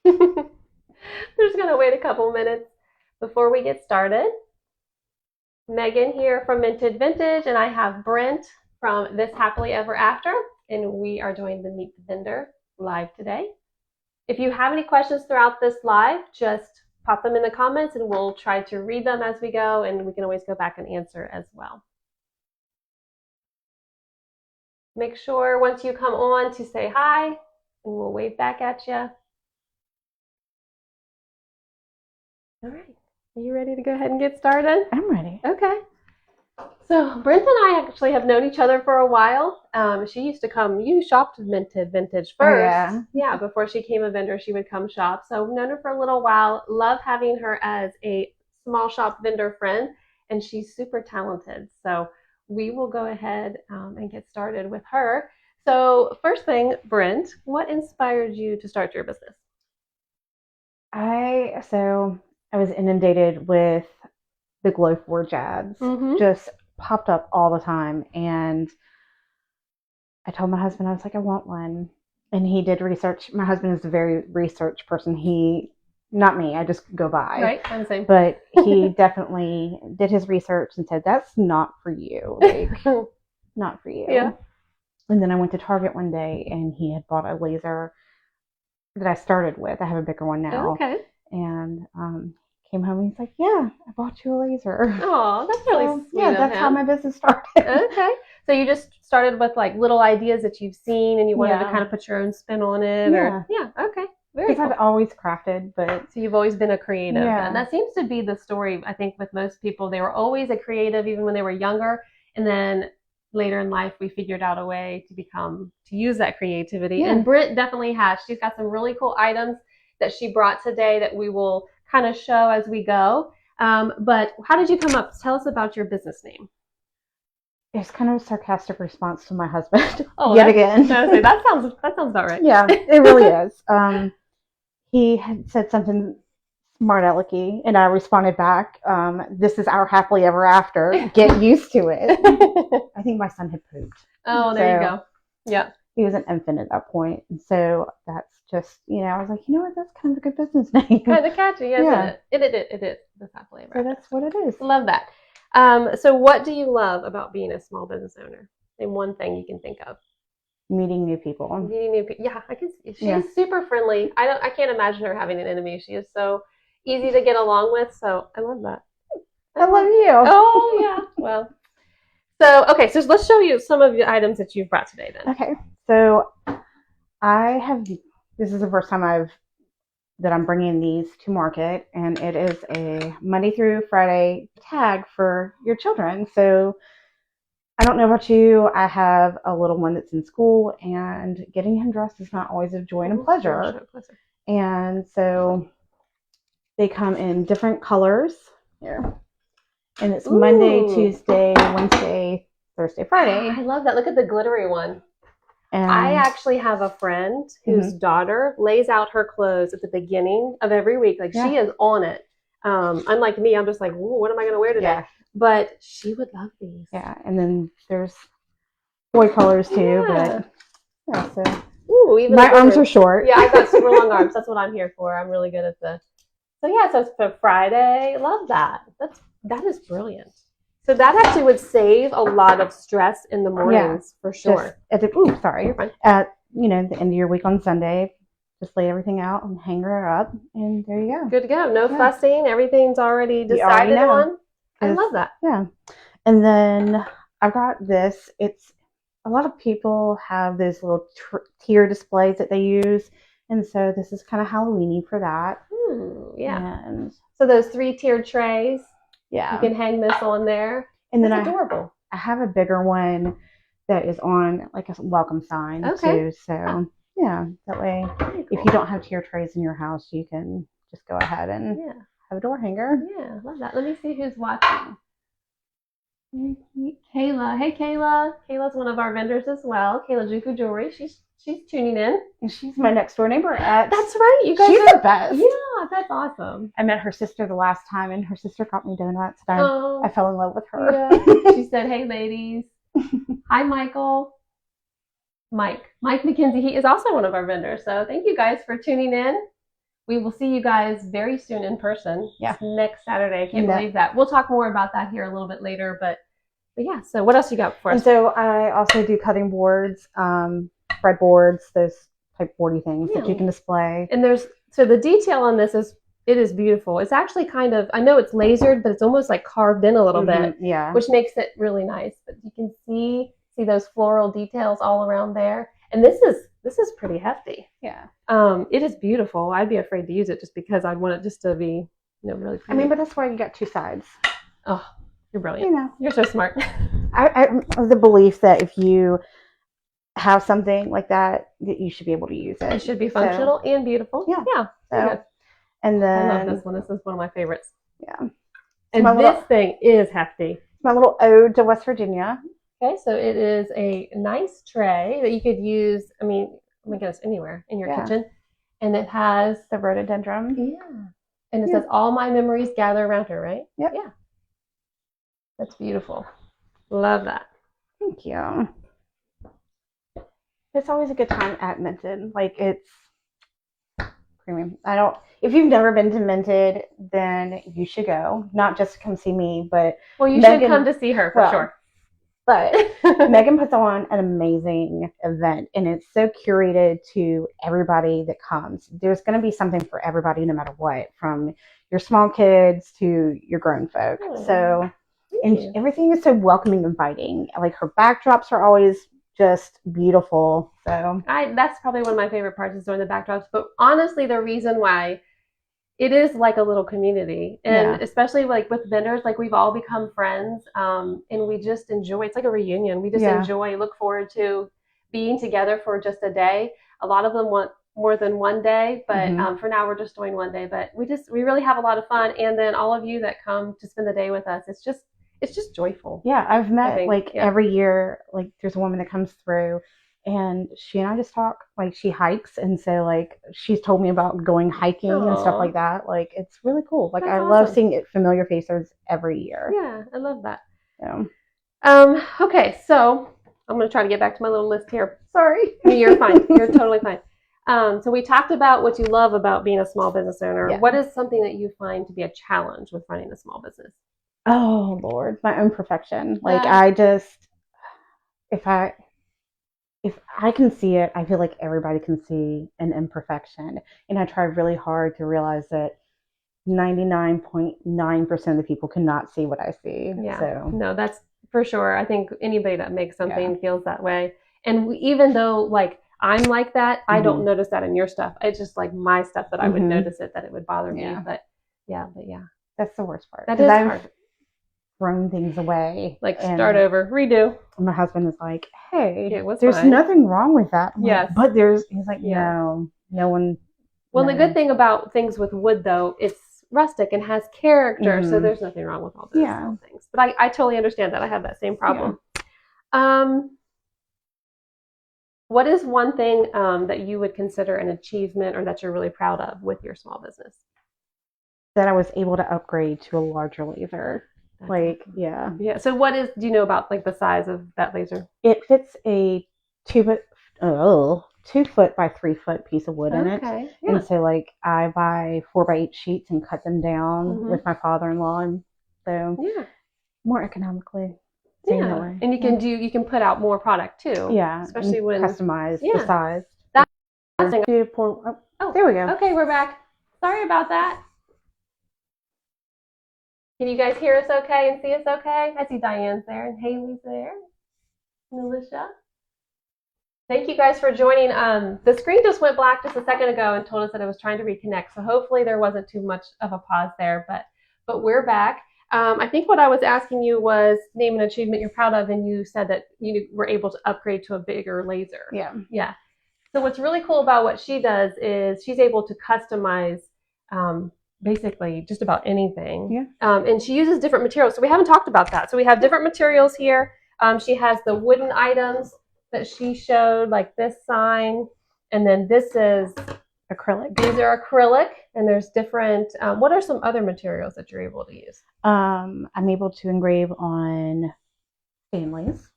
We're just going to wait a couple minutes before we get started. Megan here from Minted Vintage, and I have Brent from This Happily Ever After, and we are doing the Meet the Vendor live today. If you have any questions throughout this live, just pop them in the comments and we'll try to read them as we go, and we can always go back and answer as well. Make sure once you come on to say hi, and we'll wave back at you. All right. Are you ready to go ahead and get started? I'm ready. Okay. So Brent and I actually have known each other for a while. She used to come, you shopped Minted Vintage first. Oh, yeah, before she became a vendor, she would come shop. So I've known her for a little while. Love having her as a small shop vendor friend, and she's super talented. So we will go ahead and get started with her. So first thing, Brent, what inspired you to start your business? I was inundated with the Glow Forge ads. Just popped up all the time, and I told my husband, I was like, I want one. And he did research. My husband is a very research person. Not me, I just go by. Right, I'm the same. But he definitely did his research and said, that's not for you. Like, not for you. Yeah. And then I went to Target one day, and he had bought a laser that I started with. I have a bigger one now. Okay. And came home and he's like, yeah, I bought you a laser. Oh, that's really sweet. Yeah, that's how my business started. Okay. So you just started with like little ideas that you've seen, and you wanted to kind of put your own spin on it? Yeah. Okay. Very cool. I've always crafted, but... So you've always been a creative. Yeah. And that seems to be the story, I think, with most people. They were always a creative, even when they were younger. And then later in life, we figured out a way to use that creativity. Yeah. And Brent definitely has. She's got some really cool items that she brought today that we will kind of show as we go. But how did you come up? Tell us about your business name. It's kind of a sarcastic response to my husband. Oh, yet again. That sounds about right. Yeah, it really is. He had said something smart alecky, and I responded back, this is our happily ever after. Get used to it. I think my son had pooped. Oh, there you go. Yeah. He was an infant at that point. And so that's just, I was like, you know what, that's kind of a good business name. Kind of catchy, isn't it? It is. That's happily ever after. So that's what it is. Love that. So what do you love about being a small business owner? Name one thing you can think of. Meeting new people. Yeah, I can see. She's super friendly. I can't imagine her having an enemy. She is so easy to get along with. So I love that. I love you. Oh yeah. Well. So okay, so let's show you some of the items that you've brought today then. Okay. So this is the first time that I'm bringing these to market, and it is a Monday through Friday tag for your children. So I don't know about you, I have a little one that's in school, and getting him dressed is not always a joy and a pleasure. And so they come in different colors here. And it's Monday, Tuesday, Wednesday, Thursday, Friday. I love that. Look at the glittery one. And I actually have a friend whose daughter lays out her clothes at the beginning of every week. Like she is on it. Unlike me, I'm just like, what am I going to wear today? Yeah. But she would love these. Yeah, and then there's boy colors too. Yeah. But so even my arms are short. Yeah, I've got super long arms. That's what I'm here for. I'm really good at the. So yeah, so it's for Friday. Love that. That is brilliant. So that actually would save a lot of stress in the mornings for sure. You're fine. At the end of your week on Sunday, just lay everything out and hang her up, and there you go. Good to go. No fussing. Everything's already decided on. I love that. Yeah. And then I've got this. It's a lot of people have those little tier displays that they use, and so this is kind of Halloween-y for that. Yeah. And so those 3-tiered trays. Yeah. You can hang this on there. And then adorable. I have a bigger one that is on like a welcome sign too. So that way if you don't have tier trays in your house, you can just go ahead and have a door hanger. Yeah, love that. Let me see who's watching. Kayla. Hey, Kayla. Kayla's one of our vendors as well. Kayla Juku Jewelry. She's tuning in. And she's my next door neighbor at. That's right. You guys she's are the best. Yeah, that's awesome. I met her sister the last time, and her sister got me donuts. And I fell in love with her. Yeah. She said, "Hey, ladies." Hi, Michael. Mike McKenzie. He is also one of our vendors. So thank you guys for tuning in. we will see you guys very soon in person. Yeah. Next Saturday. I can't believe that. We'll talk more about that here a little bit later, but yeah. So what else you got for us? And so I also do cutting boards, breadboards, those type boardy things that you can display. And so the detail on this is beautiful. It's actually kind of, I know it's lasered, but it's almost like carved in a little bit, which makes it really nice. But you can see those floral details all around there. And this is pretty hefty. Yeah. It is beautiful. I'd be afraid to use it just because I'd want it just to be, really pretty. I mean, but that's why you got two sides. Oh, you're brilliant. You're so smart. I have the belief that if you have something like that you should be able to use it. It should be functional and beautiful. Yeah. So, and then I love this one. This is one of my favorites. Yeah. And this thing is hefty. It's my little ode to West Virginia. Okay, so it is a nice tray that you could use, I mean, oh my goodness, anywhere in your kitchen. And it has the rhododendron. Yeah. And it says, all my memories gather around her, right? Yep. Yeah. That's beautiful. Love that. Thank you. It's always a good time at Minted. Like, it's premium. If you've never been to Minted, then you should go. Not just to come see me, but well, you should come to see her for sure. But Megan puts on an amazing event, and it's so curated to everybody that comes. There's going to be something for everybody, no matter what, from your small kids to your grown folk. So, and everything is so welcoming, inviting. Like, her backdrops are always just beautiful. So that's probably one of my favorite parts is doing the backdrops. But honestly, the reason why it is like a little community, and especially like with vendors, like we've all become friends, and we just enjoy. It's like a reunion. We just look forward to being together for just a day. A lot of them want more than one day, but for now we're just doing one day. But we really have a lot of fun, and then all of you that come to spend the day with us, it's just joyful. Yeah, I've met every year. Like, there's a woman that comes through. And she and I just talk, like, she hikes. And so, like, she's told me about going hiking and stuff like that. Like, it's really cool. Like, I love seeing familiar faces every year. Yeah, I love that. Yeah. Okay, so I'm going to try to get back to my little list here. Sorry. You're fine. You're totally fine. So we talked about what you love about being a small business owner. Yeah. What is something that you find to be a challenge with running a small business? Oh, Lord, my own perfection. Like, I just, if I can see it, I feel like everybody can see an imperfection. And I try really hard to realize that 99.9% of the people cannot see what I see. Yeah. So. No, that's for sure. I think anybody that makes something feels that way. And even though, like, I'm like that, I don't notice that in your stuff. It's just like my stuff that I would notice it, that it would bother me. But yeah. That's the worst part. That is hard. Thrown things away. Like, start over, redo. My husband is like, hey, there's nothing wrong with that. Yes. But he's like, no one. Well, the good thing about things with wood, though, it's rustic and has character. So there's nothing wrong with all those little things. But I totally understand that. I have that same problem. Yeah. What is one thing that you would consider an achievement or that you're really proud of with your small business? That I was able to upgrade to a larger laser. Like, yeah. So do you know about, like, the size of that laser? It fits a 2 foot by 3 foot piece of wood in it. Yeah. And so, like, I buy 4x8 sheets and cut them down with my father-in-law. And so more economically. Yeah. And you can put out more product too. Yeah. Especially when customize the size. There we go. Okay, we're back. Sorry about that. Can you guys hear us okay and see us okay? I see Diane's there and Haley's there. Militia. Thank you guys for joining. The screen just went black just a second ago and told us that it was trying to reconnect. So hopefully there wasn't too much of a pause there, but we're back. I think what I was asking you was name an achievement you're proud of, and you said that you were able to upgrade to a bigger laser. Yeah. So what's really cool about what she does is she's able to customize basically just about anything. And she uses different materials. So we haven't talked about that. So we have different materials here. She has the wooden items that she showed, like this sign, and then this is acrylic. These are acrylic, and there's different. What are some other materials that you're able to use? I'm able to engrave on Stanleys.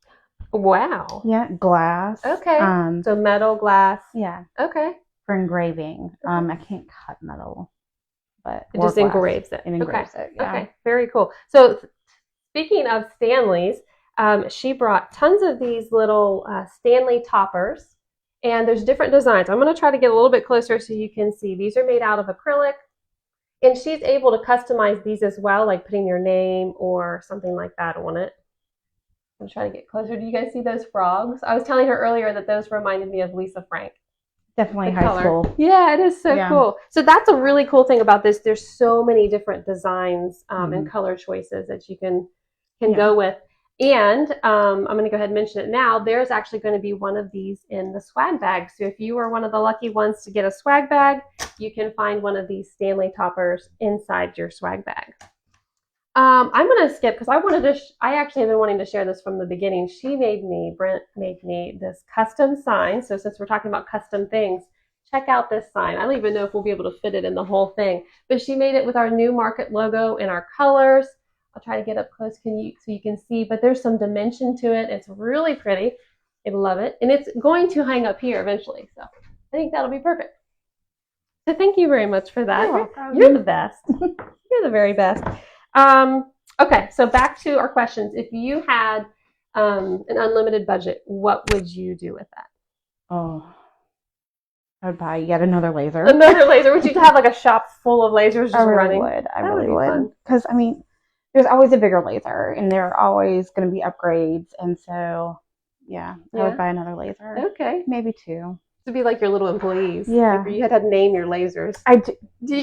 Wow. Yeah, glass. Okay. So metal, glass. Yeah. Okay. for engraving. I can't cut metal, but It just engraves it. It engraves it. Yeah. Okay, very cool. So speaking of Stanley's, she brought tons of these little Stanley toppers, and there's different designs. I'm going to try to get a little bit closer so you can see. These are made out of acrylic, and she's able to customize these as well, like putting your name or something like that on it. I'm trying to get closer. Do you guys see those frogs? I was telling her earlier that those reminded me of Lisa Frank. Definitely high school. Yeah, it is so cool. So that's a really cool thing about this. There's so many different designs and color choices that you can go with. And I'm going to go ahead and mention it now. There's actually going to be one of these in the swag bag. So if you are one of the lucky ones to get a swag bag, you can find one of these Stanley toppers inside your swag bag. I'm going to skip because I actually have been wanting to share this from the beginning. Brent made me this custom sign. So since we're talking about custom things, check out this sign. I don't even know if we'll be able to fit it in the whole thing, but she made it with our new market logo and our colors. I'll try to get up close so you can see, but there's some dimension to it. It's really pretty. I love it. And it's going to hang up here eventually. So I think that'll be perfect. So thank you very much for that. You're the best. You're the very best. Okay, so back to our questions. If you had an unlimited budget, what would you do with that? Oh, I would buy yet another laser. Another laser? Would you have like a shop full of lasers just running? I really would. Because, I mean, there's always a bigger laser, and there are always going to be upgrades. And so, I would buy another laser. Okay. Maybe two. To be like your little employees. Yeah. Like you had to name your lasers.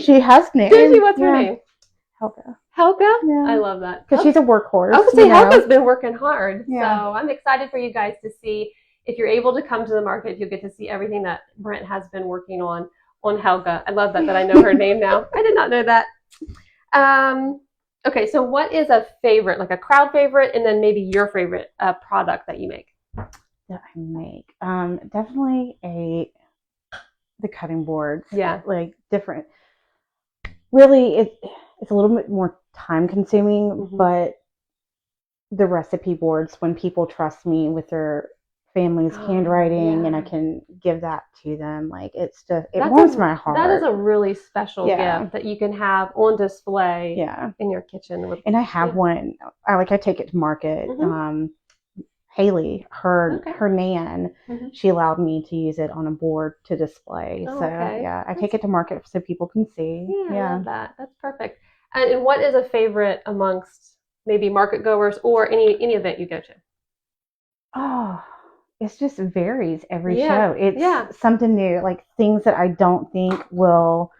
She has names. Did she? What's her name? Helga. Helga? Yeah. I love that. Because she's a workhorse. I was going to say, Helga's been working hard. Yeah. So I'm excited for you guys to see. If you're able to come to the market, you'll get to see everything that Brent has been working on Helga. I love that I know her name now. I did not know that. Okay, so what is a favorite, like a crowd favorite, and then maybe your favorite product that you make? That I make? Definitely the cutting boards. Yeah. Like different. Really, it's a little bit more time consuming, but the recipe boards, when people trust me with their family's handwriting and I can give that to them, like it warms my heart. That is a really special gift that you can have on display in your kitchen. And I have one. I take it to market. Haley, her nan, she allowed me to use it on a board to display. I take it to market so people can see. I love that. That's perfect. And what is a favorite amongst maybe market goers or any event you go to? Oh, it just varies every show. It's something new, like things that I don't think will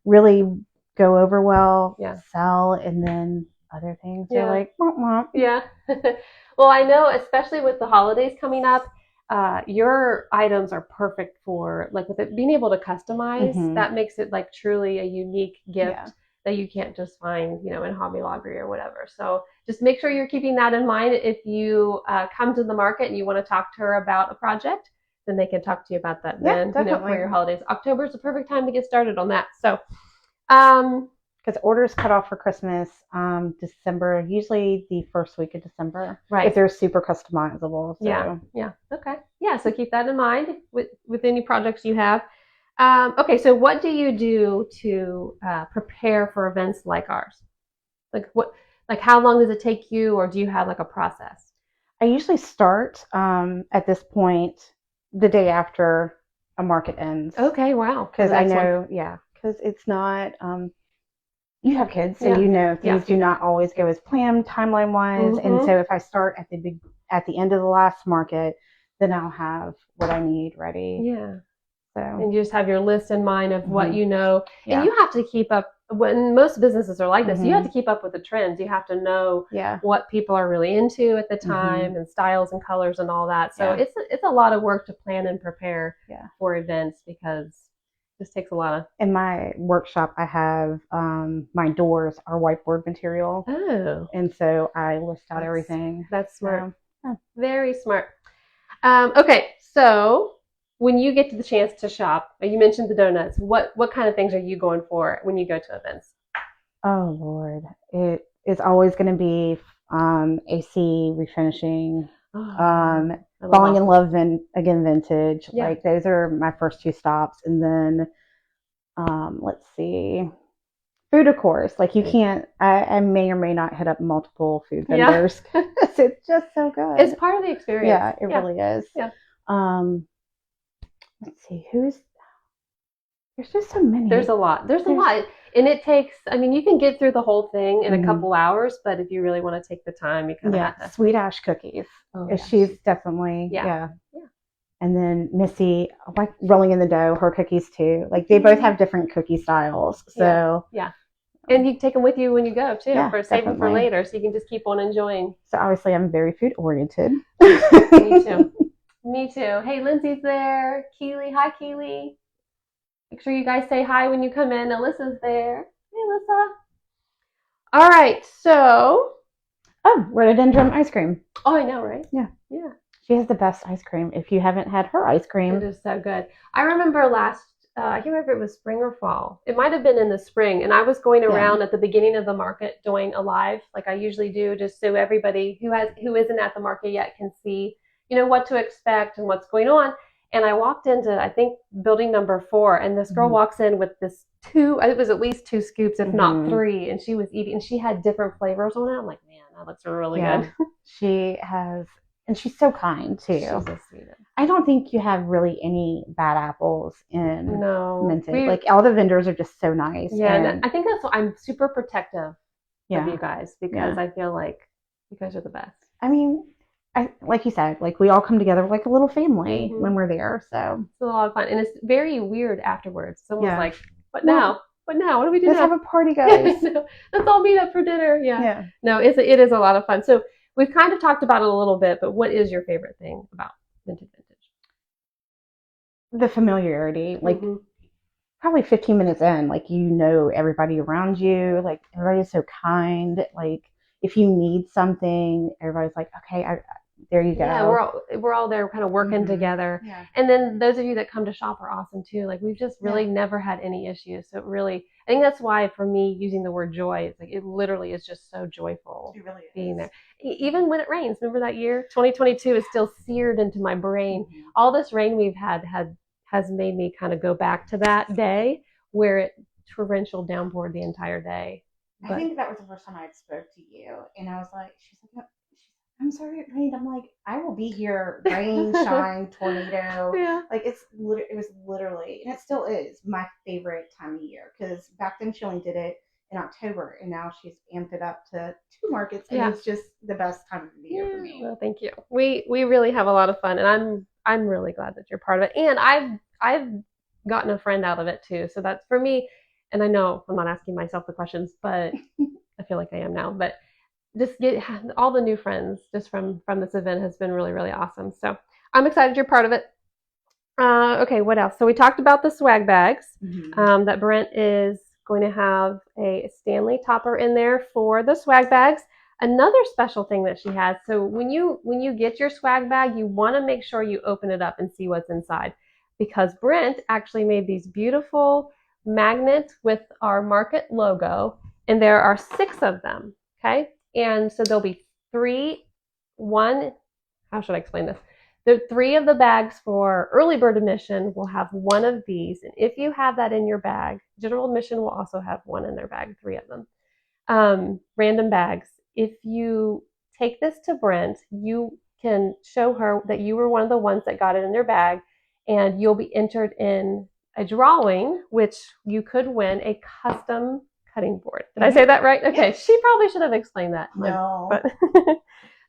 really go over well, sell, and then other things are like, womp womp. Yeah. Well, I know, especially with the holidays coming up, your items are perfect for, like, with it being able to customize. That makes it like truly a unique gift that you can't just find, in Hobby Lobby or whatever. So just make sure you're keeping that in mind. If you come to the market and you want to talk to her about a project, then they can talk to you about that then, for your holidays. October is the perfect time to get started on that. So, because orders cut off for Christmas, December, usually the first week of December. Right. If they're super customizable. So. Yeah. Okay. Yeah. So keep that in mind with any projects you have. Okay. So what do you do to prepare for events like ours? Like how long does it take you, or do you have like a process? I usually start at this point the day after a market ends. Okay. Wow. Because I know, because it's not. You have kids, so you know things do not always go as planned timeline wise. And so if I start at the end of the last market, then I'll have what I need ready. Yeah. So and you just have your list in mind of what you know, and you have to keep up. When most businesses are like this, you have to keep up with the trends. You have to know what people are really into at the time and styles and colors and all that. So it's a lot of work to plan and prepare for events, because this takes a lot of. In my workshop, I have my doors are whiteboard material. Oh. And so I list out everything. That's smart. Very smart. Okay, so when you get to the chance to shop, you mentioned the donuts. What kind of things are you going for when you go to events? Oh, Lord. It is always going to be AC refinishing. I falling in love again vintage. Yeah. Like those are my first two stops. And then let's see. Food, of course. Like you can't. I may or may not hit up multiple food vendors. Yeah. It's just so good. It's part of the experience. Yeah, it really is. Yeah. Let's see. There's just so many. There's a lot. There's a lot. And it takes, I mean, you can get through the whole thing in a couple hours, but if you really want to take the time, you kind of have to. Sweet Ash cookies. Oh, yeah. She's definitely, yeah. And then Missy, like rolling in the dough, her cookies too. Like they both have different cookie styles. So, yeah. And you can take them with you when you go too, for saving for later. So you can just keep on enjoying. So obviously I'm very food oriented. Me too. Me too. Hey, Lindsay's there. Keely. Hi, Keely. Make sure you guys say hi when you come in. Alyssa's there. Hey, Alyssa. All right, so. Oh, rhododendron ice cream. Oh, I know, right? Yeah. She has the best ice cream. If you haven't had her ice cream. It is so good. I remember I can't remember if it was spring or fall. It might have been in the spring. And I was going around at the beginning of the market doing a live, like I usually do, just so everybody who isn't at the market yet can see, what to expect and what's going on. And I walked into, I think, building number 4, and this girl walks in with it was at least 2 scoops, if not 3, and she was eating, and she had different flavors on it. I'm like, man, that looks really good. She has, and she's so kind, too. She's the sweetest. I don't think you have really any bad apples in Minted. Like, all the vendors are just so nice. Yeah, and I think that's why I'm super protective of you guys, because I feel like you guys are the best. I mean, like you said, like we all come together like a little family when we're there. So it's a lot of fun, and it's very weird afterwards. Someone's like, "What now? What now? What do we do? Let's have a party, guys. Let's all meet up for dinner." Yeah. No, it is a lot of fun. So we've kind of talked about it a little bit, but what is your favorite thing about Vintage? The familiarity, like probably 15 minutes in, like everybody around you, like everybody's so kind. Like if you need something, everybody's like, okay, there you go. Yeah, we're all there kind of working together. Yeah. And then those of you that come to shop are awesome too. Like we've just really never had any issues. So I think that's why for me using the word joy, it's like it literally is just so joyful being there. Even when it rains. Remember that year? 2022 is still seared into my brain. All this rain we've had has made me kind of go back to that day where it torrential downpoured the entire day. I think that was the first time I spoke to you, and I was like, she's like, I'm sorry it rained. I'm like, I will be here, rain, shine, tornado. Yeah. Like it was literally, and it still is my favorite time of year, because back then she only did it in October, and now she's amped it up to 2 markets, and it's just the best time of the year for me. Well, thank you. We really have a lot of fun, and I'm really glad that you're part of it, and I've gotten a friend out of it too. So that's for me, and I know I'm not asking myself the questions, but I feel like I am now, but. Just get all the new friends just from this event has been really, really awesome. So I'm excited you're part of it. Okay, what else? So we talked about the swag bags, that Brent is going to have a Stanley topper in there for the swag bags. Another special thing that she has, so when you get your swag bag, you want to make sure you open it up and see what's inside, because Brent actually made these beautiful magnets with our market logo, and there are 6 of them, okay? And so there'll be how should I explain this? The 3 of the bags for early bird admission will have 1 of these. And if you have that in your bag, general admission will also have 1 in their bag, 3 of them. Random bags. If you take this to Brent, you can show her that you were one of the ones that got it in their bag, and you'll be entered in a drawing, which you could win a custom cutting board. Did I say that right? Okay. Yes. She probably should have explained that. No. But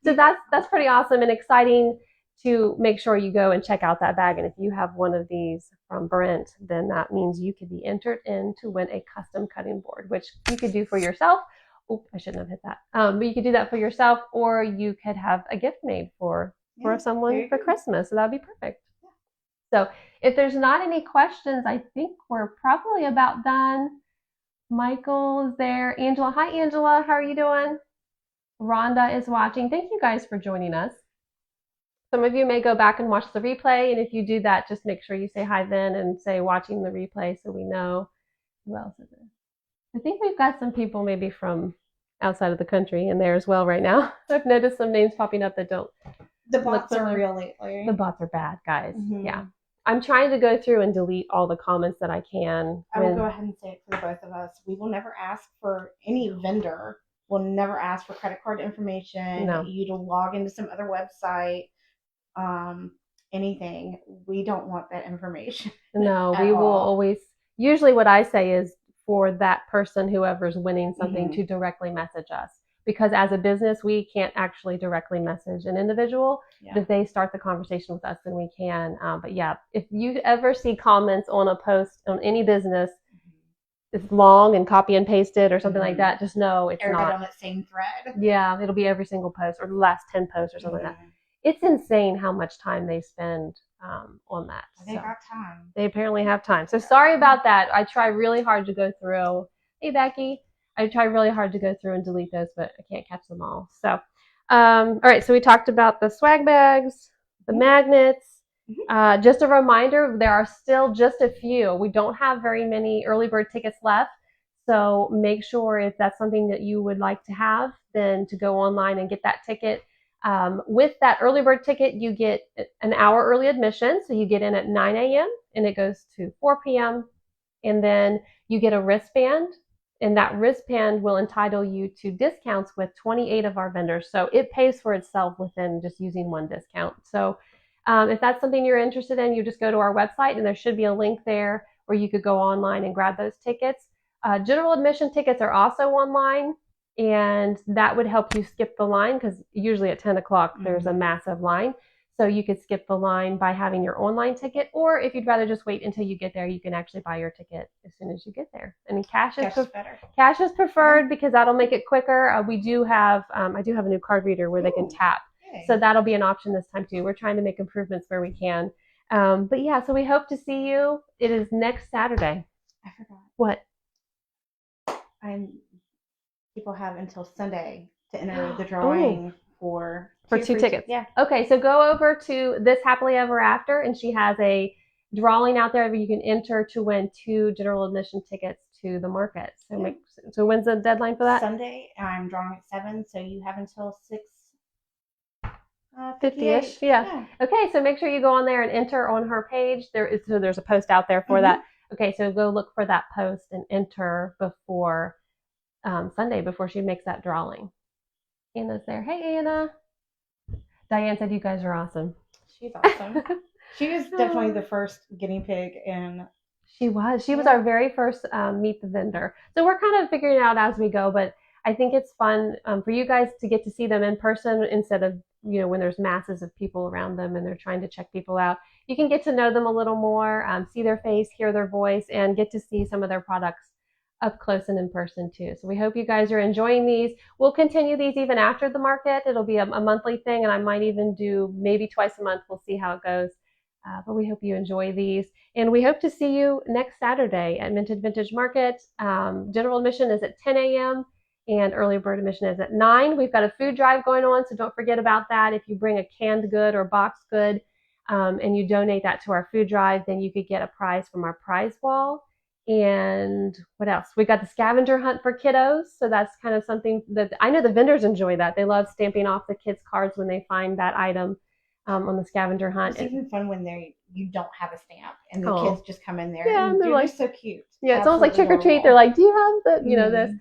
so that's pretty awesome and exciting to make sure you go and check out that bag. And if you have one of these from Brent, then that means you could be entered in to win a custom cutting board, which you could do for yourself. Oh, I shouldn't have hit that. But you could do that for yourself, or you could have a gift made for someone for Christmas. So that'd be perfect. So if there's not any questions, I think we're probably about done. Michael is there. Angela. Hi, Angela. How are you doing? Rhonda is watching. Thank you guys for joining us. Some of you may go back and watch the replay, and if you do that, just make sure you say hi then and say watching the replay so we know who else is there. I think we've got some people maybe from outside of the country in there as well right now. I've noticed some names popping up that don't The bots are real lately. The bots are bad, guys. Mm-hmm. Yeah. I'm trying to go through and delete all the comments that I can. I will go ahead and say it for the both of us. We will never ask for any vendor. We'll never ask for credit card information. No. You to log into some other website. Anything. We don't want that information. No, we will always. Usually, what I say is for that person, whoever's winning something, to directly message us. Because as a business, we can't actually directly message an individual. Yeah. But if they start the conversation with us, then we can. But yeah, if you ever see comments on a post on any business, it's long and copy and pasted or something like that, just know it's everybody not on that same thread. Yeah, it'll be every single post or the last 10 posts or something like that. It's insane how much time they spend on that. They got time. They apparently have time. So sorry about that. I try really hard to go through. Hey, Becky. I try really hard to go through and delete those, but I can't catch them all. So, all right. So we talked about the swag bags, the magnets. Just a reminder, there are still just a few. We don't have very many early bird tickets left. So make sure if that's something that you would like to have, then to go online and get that ticket. With that early bird ticket, you get an hour early admission. So you get in at 9 a.m. and it goes to 4 p.m. And then you get a wristband. And that wristband will entitle you to discounts with 28 of our vendors. So it pays for itself within just using one discount. So if that's something you're interested in, you just go to our website and there should be a link there where you could go online and grab those tickets. General admission tickets are also online, and that would help you skip the line because usually at 10 o'clock there's a massive line. So you could skip the line by having your online ticket, or if you'd rather just wait until you get there, you can actually buy your ticket as soon as you get there. And cash is better. Cash is preferred because that'll make it quicker. We do have, I do have a new card reader where they can tap. Yay. So that'll be an option this time too. We're trying to make improvements where we can. But yeah, so we hope to see you. It is next Saturday. I forgot. What? People have until Sunday to enter the drawing for two tickets. Yeah. Okay, so go over to This Happily Ever After, and she has a drawing out there where you can enter to win 2 general admission tickets to the market. So, so when's the deadline for that? Sunday. I'm drawing at 7, so you have until 6:50ish. Yeah. Okay, so make sure you go on there and enter on her page. There's a post out there for that. Okay, so go look for that post and enter before Sunday, before she makes that drawing. Anna's there. Hey, Anna. Diane said you guys are awesome. She's awesome. She was definitely the first guinea pig, and she was our very first meet the vendor. So we're kind of figuring it out as we go, but I think it's fun for you guys to get to see them in person instead of when there's masses of people around them and they're trying to check people out. You can get to know them a little more, see their face, hear their voice, and get to see some of their products up close and in person too. So we hope you guys are enjoying these. We'll continue these even after the market. It'll be a monthly thing, and I might even do maybe twice a month. We'll see how it goes. But we hope you enjoy these. And we hope to see you next Saturday at Minted Vintage Market. General admission is at 10 a.m. and early bird admission is at 9. We've got a food drive going on, so don't forget about that. If you bring a canned good or boxed good and you donate that to our food drive, then you could get a prize from our prize wall. And what else? We got the scavenger hunt for kiddos. So that's kind of something that I know the vendors enjoy that. They love stamping off the kids' cards when they find that item on the scavenger hunt. It's even fun when you don't have a stamp and the kids just come in there. Yeah, and they're like so cute. Yeah, it's almost like trick or treat. They're like, do you have the, this?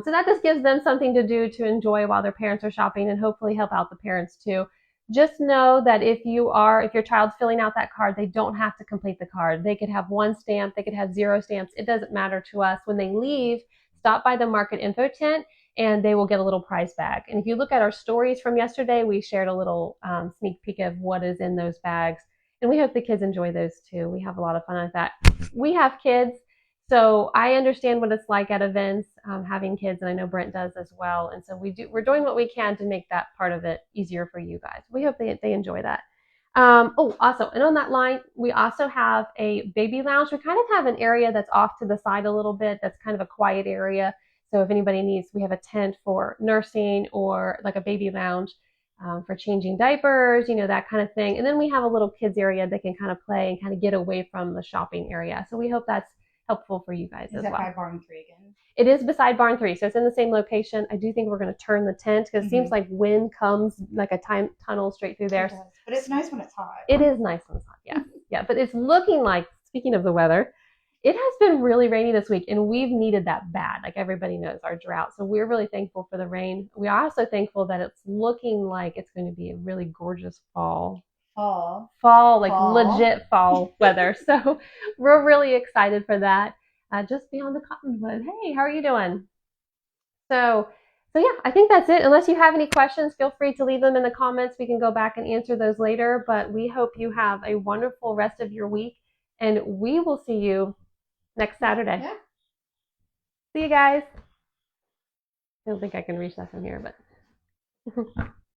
So that just gives them something to do to enjoy while their parents are shopping, and hopefully help out the parents too. Just know that if your child's filling out that card, they don't have to complete the card. They could have 1 stamp, they could have 0 stamps. It doesn't matter to us. When they leave, stop by the market info tent and they will get a little prize bag. And if you look at our stories from yesterday, we shared a little sneak peek of what is in those bags. And we hope the kids enjoy those too. We have a lot of fun with that. We have kids, so I understand what it's like at events, having kids, and I know Brent does as well. And so we're doing what we can to make that part of it easier for you guys. We hope they enjoy that. Also, and on that line, we also have a baby lounge. We kind of have an area that's off to the side a little bit. That's kind of a quiet area. So if anybody needs, we have a tent for nursing or like a baby lounge for changing diapers, that kind of thing. And then we have a little kids area that can kind of play and kind of get away from the shopping area. So we hope that's helpful for you guys Is as that well. by Barn 3 again? It is beside Barn 3, so it's in the same location. I do think we're going to turn the tent because it seems like wind comes like a time tunnel straight through there. It does. But it's nice when it's hot. It is nice when it's hot, yeah. Yeah, but it's looking like, speaking of the weather, it has been really rainy this week, and we've needed that bad. Like everybody knows our drought. So we're really thankful for the rain. We are also thankful that it's looking like it's going to be a really gorgeous fall, legit fall weather. So we're really excited for that. Just beyond the cottonwood. Hey, how are you doing? So yeah, I think that's it. Unless you have any questions, feel free to leave them in the comments. We can go back and answer those later. But we hope you have a wonderful rest of your week, and we will see you next Saturday. Yeah. See you guys. I don't think I can reach that from here, but